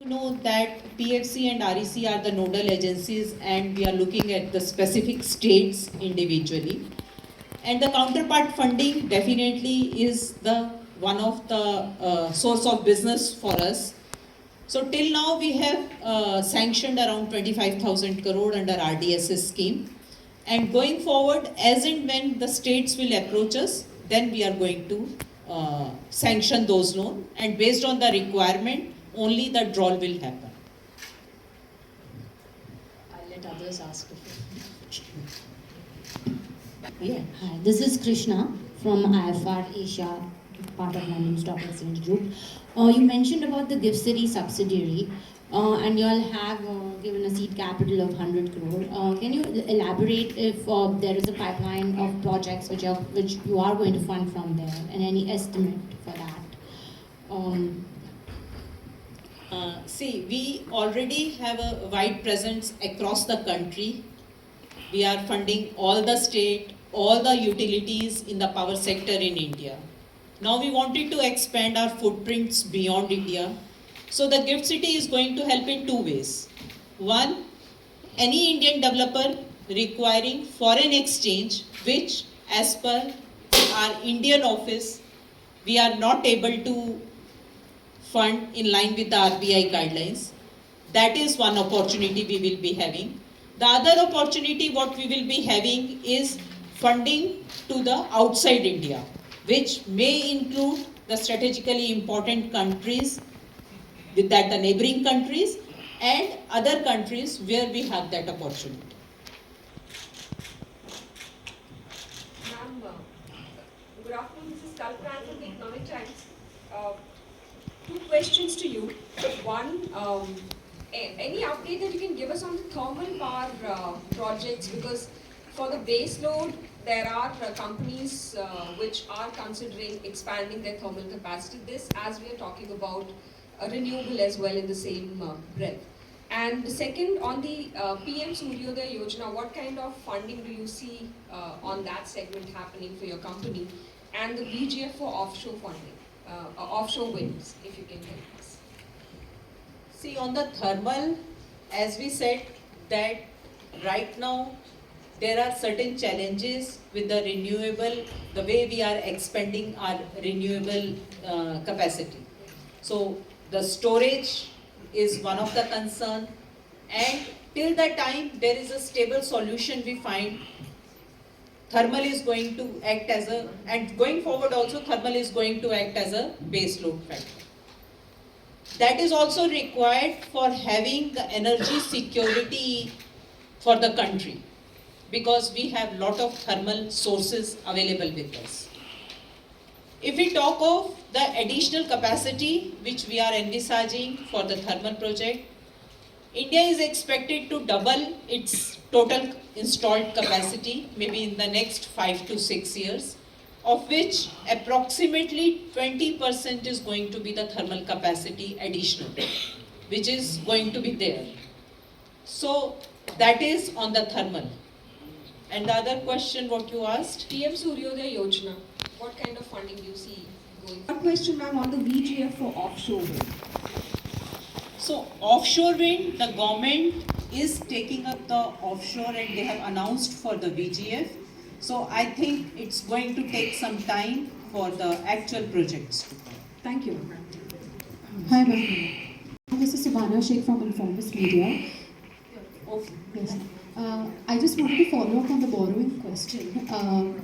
Know that PFC and REC are the nodal agencies, and we are looking at the specific states individually. And the counterpart funding definitely is the one of the source of business for us. So till now we have sanctioned around 25,000 crore under RDSS scheme. And going forward, as and when the states will approach us, then we are going to sanction those loans, and based on the requirement, only the draw will happen. I'll let others ask a few. Yeah. Hi, this is Krishna from IFR Asia, part of London Stock Exchange Group. You mentioned about the GIFT City subsidiary, and you all have given a seed capital of 100 crore. Can you elaborate if there is a pipeline of projects which you are going to fund from there, and any estimate for that? See, we already have a wide presence across the country. We are funding all the state, all the utilities in the power sector in India. Now we wanted to expand our footprints beyond India. So the GIFT City is going to help in two ways. One, any Indian developer requiring foreign exchange, which as per our Indian office, we are not able to fund in line with the RBI guidelines. That is one opportunity we will be having. The other opportunity what we will be having is funding to the outside India, which may include the strategically important countries, with that the neighboring countries, and other countries where we have that opportunity. Ma'am, good afternoon. This is Kalpana from the Economic Times. Two questions to you. One, any update that you can give us on the thermal power projects? Because for the base load, there are companies which are considering expanding their thermal capacity. This, as we are talking about renewable as well in the same breath. And the second, on the PM Suryodaya Yojana, what kind of funding do you see on that segment happening for your company? And the VGF for offshore funding, offshore winds, if you can help us. See, on the thermal, as we said, that right now there are certain challenges with the renewable, the way we are expanding our renewable capacity. So the storage is one of the concern, and till the time there is a stable solution we find, thermal is going to act as a, and going forward also thermal is going to act as a base load factor. That is also required for having the energy security for the country, because we have lot of thermal sources available with us. If we talk of the additional capacity which we are envisaging for the thermal project, India is expected to double its total installed capacity maybe in the next 5 to 6 years, of which approximately 20% is going to be the thermal capacity additional, which is going to be there. So that is on the thermal. And the other question what you asked? PM Suryodaya Yojana, what kind of funding do you see going? One question, ma'am, on the VGF for offshore wind. So offshore wind, the government is taking up the offshore, and they have announced for the VGF. So I think it's going to take some time for the actual projects to come. Thank you. Hi, ma'am. This is Subhana Sheikh from Informist Media. Okay. Yes. I just wanted to follow up on the borrowing question.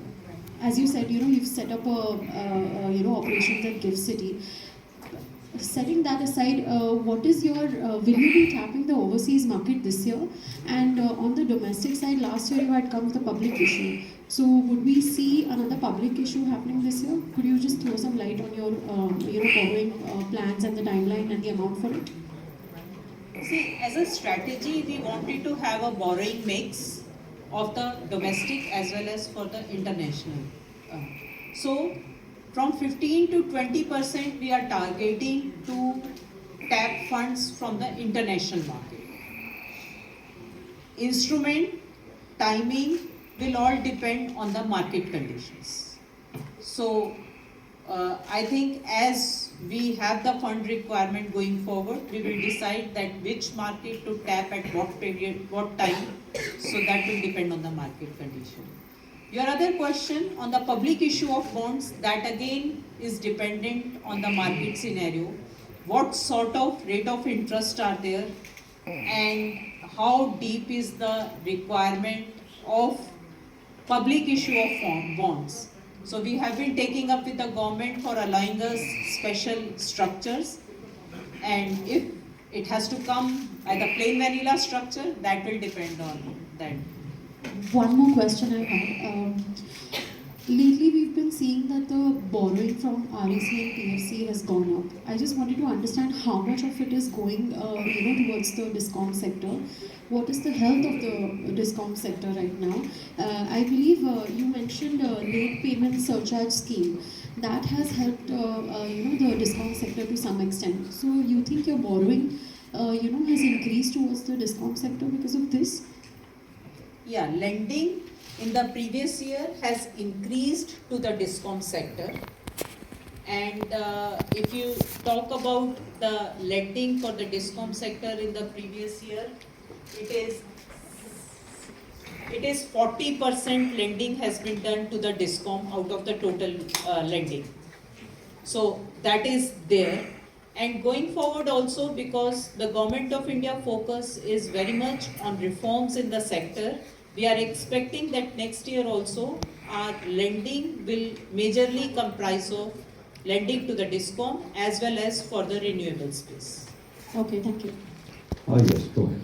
As you said, you've set up operations at GIFT City. Setting that aside, what is your, will you be tapping the overseas market this year? And on the domestic side, last year you had come with a public issue. So would we see another public issue happening this year? Could you just throw some light on your, borrowing plans and the timeline and the amount for it? See, as a strategy, we wanted to have a borrowing mix of the domestic as well as for the international. So, from 15 to 20% we are targeting to tap funds from the international market. Instrument, timing will all depend on the market conditions. So, I think as we have the fund requirement going forward, we will decide that which market to tap at what period, what time. So that will depend on the market condition. Your other question on the public issue of bonds, that again is dependent on the market scenario. What sort of rate of interest are there and how deep is the requirement of public issue of bonds. So we have been taking up with the government for allowing us special structures, and if it has to come as a plain vanilla structure, that will depend on that. One more question I had. Lately, we've been seeing that the borrowing from REC and PFC has gone up. I just wanted to understand how much of it is going, towards the discom sector. What is the health of the discom sector right now? I believe you mentioned late payment surcharge scheme that has helped, the discom sector to some extent. So you think your borrowing, has increased towards the discom sector because of this? Yeah, lending in the previous year has increased to the discom sector. And if you talk about the lending for the discom sector in the previous year, it is 40% lending has been done to the discom out of the total lending. So that is there. And going forward also, because the Government of India focus is very much on reforms in the sector, we are expecting that next year also our lending will majorly comprise of lending to the discom as well as for the renewable space. Okay, thank you. Yes, go ahead.